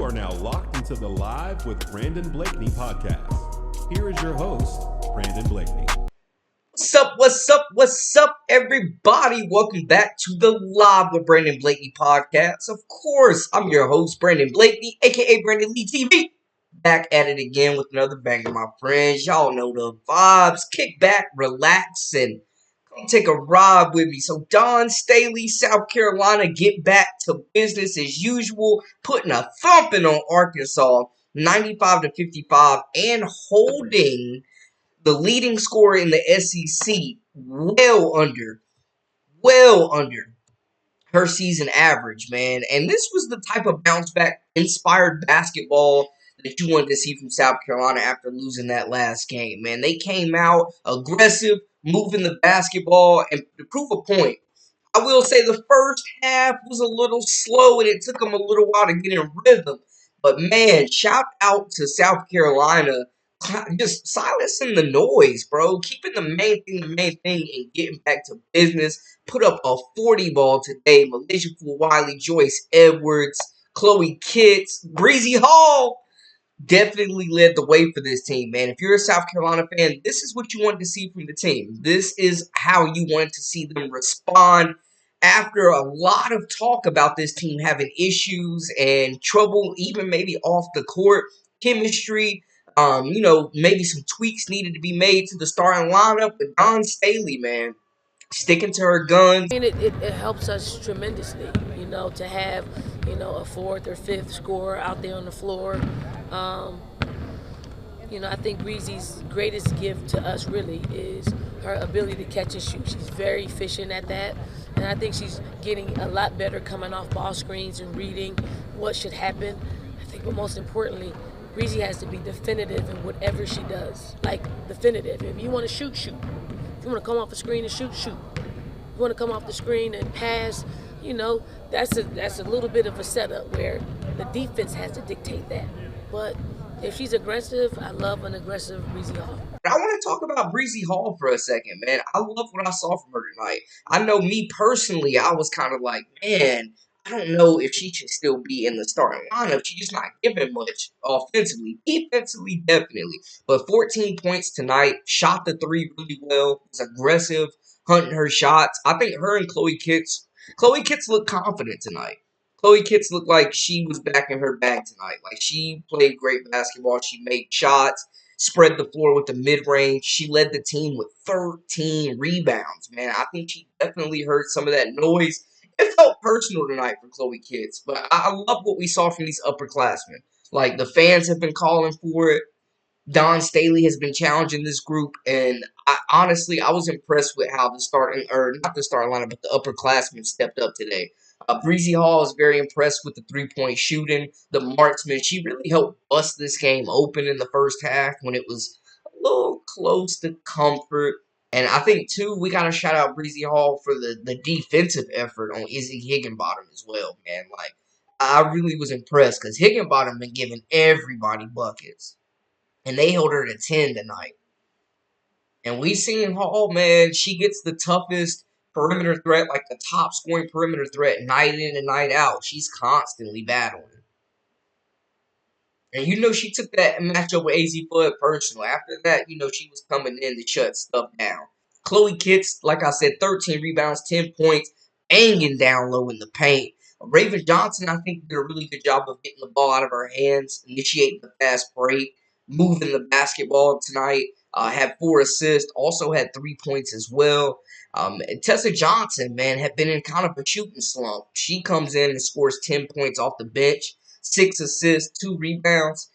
You are now locked into the Live with Brandon Blakeney podcast. Here is your host, Brandon Blakeney. What's up, everybody? Welcome back to the Live with Brandon Blakeney podcast. Of course, I'm your host, Brandon Blakeney, aka Brandon Lee TV. Back at it again with another banger, my friends. Y'all know the vibes. Kick back, relax, and come take a ride with me. So, Staley, South Carolina, get back to business as usual, putting a thumping on Arkansas, 95-55, and holding the leading scorer in the SEC well under her season average, man. And this was the type of bounce back inspired basketball that you wanted to see from South Carolina after losing that last game, man. They came out aggressive, moving the basketball, and to prove a point, I will say the first half was a little slow and it took them a little while to get in rhythm. But man, shout out to South Carolina, just silencing the noise, bro. Keeping the main thing, and getting back to business. Put up a 40 ball today. Malaysia Fool Wiley, Joyce Edwards, Chloe Kitts, Breezy Hall definitely led the way for this team, man. If you're a South Carolina fan, this is what you wanted to see from the team. This is how you wanted to see them respond after a lot of talk about this team having issues and trouble, even maybe off the court, chemistry. Maybe some tweaks needed to be made to the starting lineup. But Staley, man, sticking to her guns. I mean, it helps us tremendously, to have, a fourth or fifth scorer out there on the floor. I think Breezy's greatest gift to us really is her ability to catch and shoot. She's very efficient at that. And I think she's getting a lot better coming off ball screens and reading what should happen. I think, but most importantly, Breezy has to be definitive in whatever she does. Like, definitive. If you want to shoot, shoot. If you want to come off the screen and shoot, shoot. If you want to come off the screen and pass, that's a little bit of a setup where the defense has to dictate that. But if she's aggressive, I love an aggressive Breezy Hall. I want to talk about Breezy Hall for a second, man. I love what I saw from her tonight. I know me personally, I was kind of like, man, I don't know if she should still be in the starting lineup. She's just not giving much offensively. Defensively, definitely. But 14 points tonight, shot the three really well, was aggressive, hunting her shots. I think her and Chloe Kitts looked confident tonight. Chloe Kitts looked like she was back in her bag tonight. Like, she played great basketball. She made shots, spread the floor with the mid-range. She led the team with 13 rebounds, man. I think she definitely heard some of that noise. It felt personal tonight for Chloe Kitts, but I love what we saw from these upperclassmen. Like, the fans have been calling for it. Staley has been challenging this group, and I was impressed with how not the starting lineup, but the upperclassmen stepped up today. Breezy Hall is very impressed with the three-point shooting. The marksman, she really helped bust this game open in the first half when it was a little close to comfort. And I think, too, we got to shout out Breezy Hall for the defensive effort on Izzy Higginbottom as well, man. Like, I really was impressed because Higginbottom been giving everybody buckets. And they held her to 10 tonight. And we seen Hall, man, she gets the toughest perimeter threat, like the top scoring perimeter threat, night in and night out. She's constantly battling. And she took that matchup with AZ Flood personal. After that, she was coming in to shut stuff down. Chloe Kitts, like I said, 13 rebounds, 10 points, banging down low in the paint. Raven Johnson, I think, did a really good job of getting the ball out of her hands, initiating the fast break, moving the basketball tonight. Had 4 assists, also had 3 points as well. Tessa Johnson, man, had been in kind of a shooting slump. She comes in and scores 10 points off the bench, 6 assists, 2 rebounds.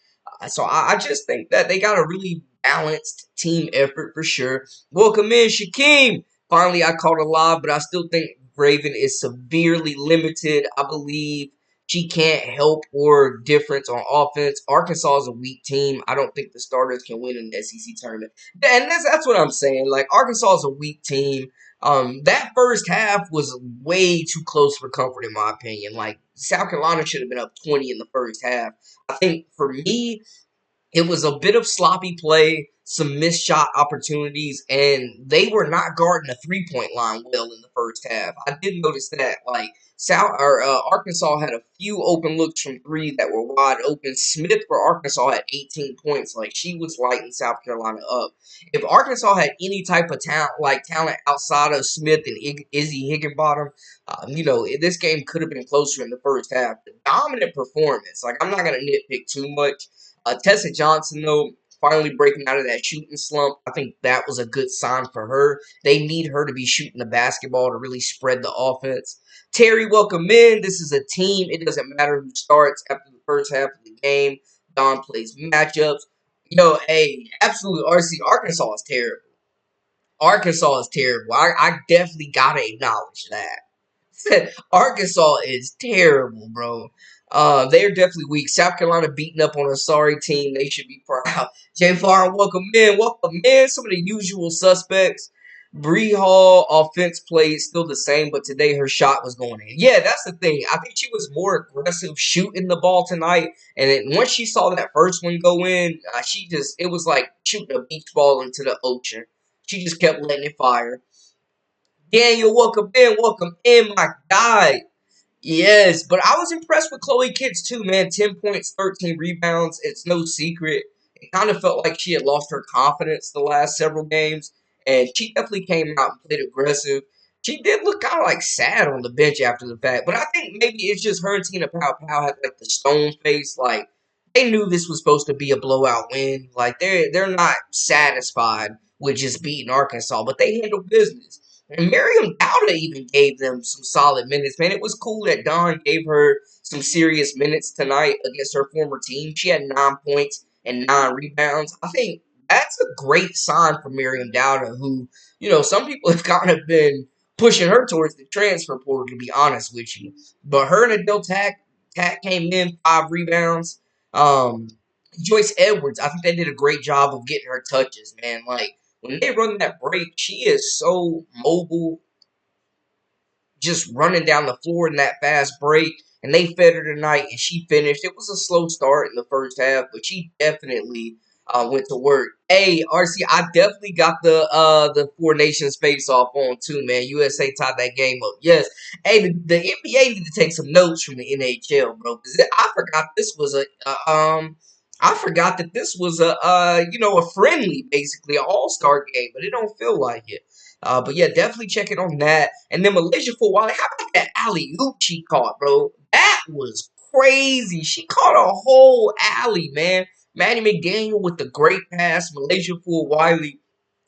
So I just think that they got a really balanced team effort for sure. Welcome in, Shaquem. Finally, I called a live, but I still think Raven is severely limited. I believe she can't help or difference on offense. Arkansas is a weak team. I don't think the starters can win in the SEC tournament. And that's what I'm saying. Like, Arkansas is a weak team. That first half was way too close for comfort, in my opinion. Like, South Carolina should have been up 20 in the first half. I think, for me, It was a bit of sloppy play, some missed shot opportunities, and they were not guarding the 3-point line well in the first half. I did notice that. Like Arkansas had a few open looks from three that were wide open. Smith for Arkansas had 18 points. Like she was lighting South Carolina up. If Arkansas had any type of talent outside of Smith and Izzy Higginbottom, this game could have been closer in the first half. The dominant performance. Like I'm not gonna nitpick too much. Tessa Johnson, though, finally breaking out of that shooting slump, I think that was a good sign for her. They need her to be shooting the basketball to really spread the offense. Terry, welcome in. This is a team. It doesn't matter who starts after the first half of the game. Don plays matchups. Hey, absolutely, RC. Arkansas is terrible. Arkansas is terrible. I definitely got to acknowledge that. Arkansas is terrible, bro. They're definitely weak. South Carolina beating up on a sorry team. They should be proud. Jay Farr, welcome in. Welcome in. Some of the usual suspects. Bree Hall offense play is still the same, but today her shot was going in. Yeah, that's the thing. I think she was more aggressive shooting the ball tonight. And then once she saw that first one go in, it was like shooting a beach ball into the ocean. She just kept letting it fire. Daniel, welcome in, my guy. Yes, but I was impressed with Chloe Kitts too, man. 10 points, 13 rebounds. It's no secret. It kind of felt like she had lost her confidence the last several games, and she definitely came out and played aggressive. She did look kind of like sad on the bench after the fact, but I think maybe it's just her and Tina Powell had like the stone face. Like they knew this was supposed to be a blowout win. Like they're not satisfied with just beating Arkansas, but they handled business. And Miriam Dowda even gave them some solid minutes, man. It was cool that Dawn gave her some serious minutes tonight against her former team. She had 9 points and 9 rebounds. I think that's a great sign for Miriam Dowda, who, some people have kind of been pushing her towards the transfer portal, to be honest with you. But her and Adele Tack came in, 5 rebounds. Um, Joyce Edwards, I think they did a great job of getting her touches, man. Like, when they run that break, she is so mobile, just running down the floor in that fast break. And they fed her tonight, and she finished. It was a slow start in the first half, but she definitely went to work. Hey, RC, I definitely got the Four Nations face off on too, man. USA tied that game up. Yes. Hey, the NBA need to take some notes from the NHL, bro. Because I forgot this was I forgot that this was a friendly, basically, an all-star game, but it don't feel like it. But yeah, definitely check it on that. And then Malaysia for Wally. How about that alley oop she caught, bro? That was crazy. She caught a whole alley, man. Maddie McDaniel with the great pass. Malaysia for Wiley.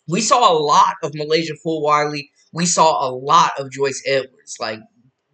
We saw a lot of Malaysia for Wiley. We saw a lot of Joyce Edwards. Like,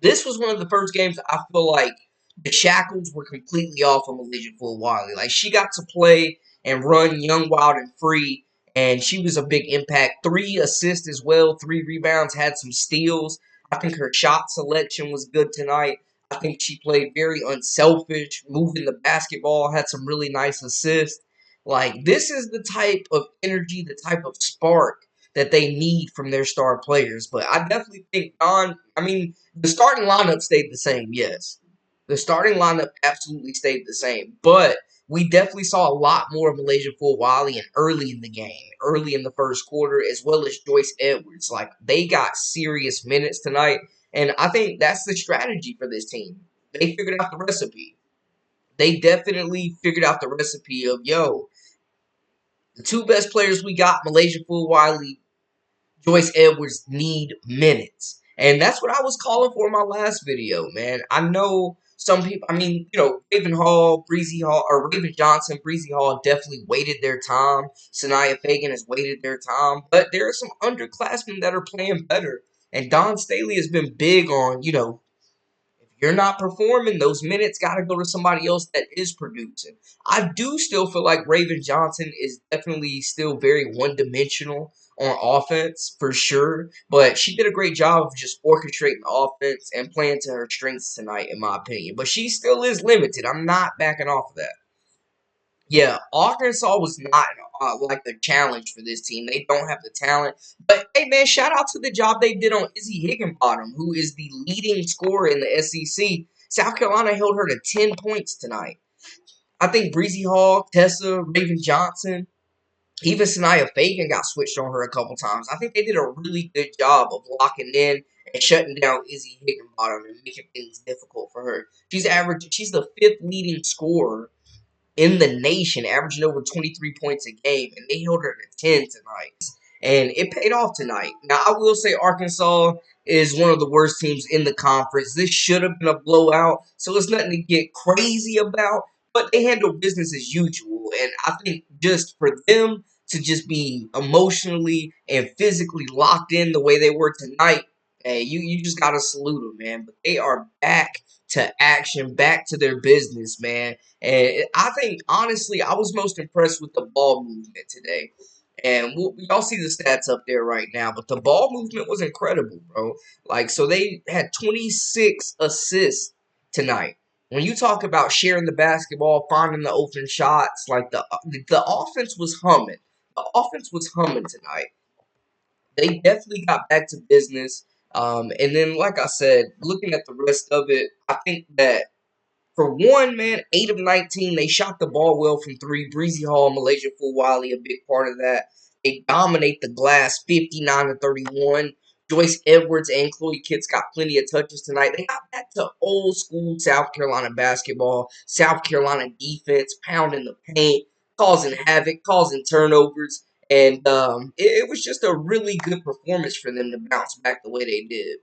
this was one of the first games I feel like the shackles were completely off of Malaysia for Wiley. Like, she got to play and run young, wild, and free, and she was a big impact. 3 assists as well, 3 rebounds, had some steals. I think her shot selection was good tonight. I think she played very unselfish, moving the basketball, had some really nice assists. Like, this is the type of energy, the type of spark that they need from their star players. But I definitely think the starting lineup stayed the same, yes. The starting lineup absolutely stayed the same. But we definitely saw a lot more of Malaysia for Wiley and early in the game, early in the first quarter, as well as Joyce Edwards. Like, they got serious minutes tonight. And I think that's the strategy for this team. They figured out the recipe. They definitely figured out the recipe of, the 2 best players we got, Malaysia for Wiley, Joyce Edwards, need minutes. And that's what I was calling for in my last video, man. I know some people, Raven Hall, Breezy Hall, or Raven Johnson, Breezy Hall definitely waited their time. Sanaya Fagan has waited their time. But there are some underclassmen that are playing better. And Don Staley has been big on, if you're not performing, those minutes got to go to somebody else that is producing. I do still feel like Raven Johnson is definitely still very one-dimensional on offense, for sure. But she did a great job of just orchestrating the offense and playing to her strengths tonight, in my opinion. But she still is limited. I'm not backing off of that. Yeah, Arkansas was not like a challenge for this team. They don't have the talent. But, hey, man, shout out to the job they did on Izzy Higginbottom, who is the leading scorer in the SEC. South Carolina held her to 10 points tonight. I think Breezy Hall, Tessa, Raven Johnson, even Sanaya Fagan got switched on her a couple times. I think they did a really good job of locking in and shutting down Izzy Higginbottom and making things difficult for her. She's the fifth leading scorer in the nation, averaging over 23 points a game, and they held her to 10 tonight. And it paid off tonight. Now, I will say Arkansas is one of the worst teams in the conference. This should have been a blowout, so it's nothing to get crazy about, but they handle business as usual. And I think just for them to just be emotionally and physically locked in the way they were tonight, hey, you just got to salute them, man. But they are back to action, back to their business, man. And I think, honestly, I was most impressed with the ball movement today. And y'all see the stats up there right now, but the ball movement was incredible, bro. Like, so they had 26 assists tonight. When you talk about sharing the basketball, finding the open shots, like the offense was humming. The offense was humming tonight. They definitely got back to business. And then, like I said, looking at the rest of it, I think that for one, man, 8 of 19. They shot the ball well from three. Breezy Hall, Malaysia Fulwali, a big part of that. They dominate the glass 59 to 31. Joyce Edwards and Chloe Kitts got plenty of touches tonight. They got back to old school South Carolina basketball, South Carolina defense, pounding the paint, causing havoc, causing turnovers. And it was just a really good performance for them to bounce back the way they did.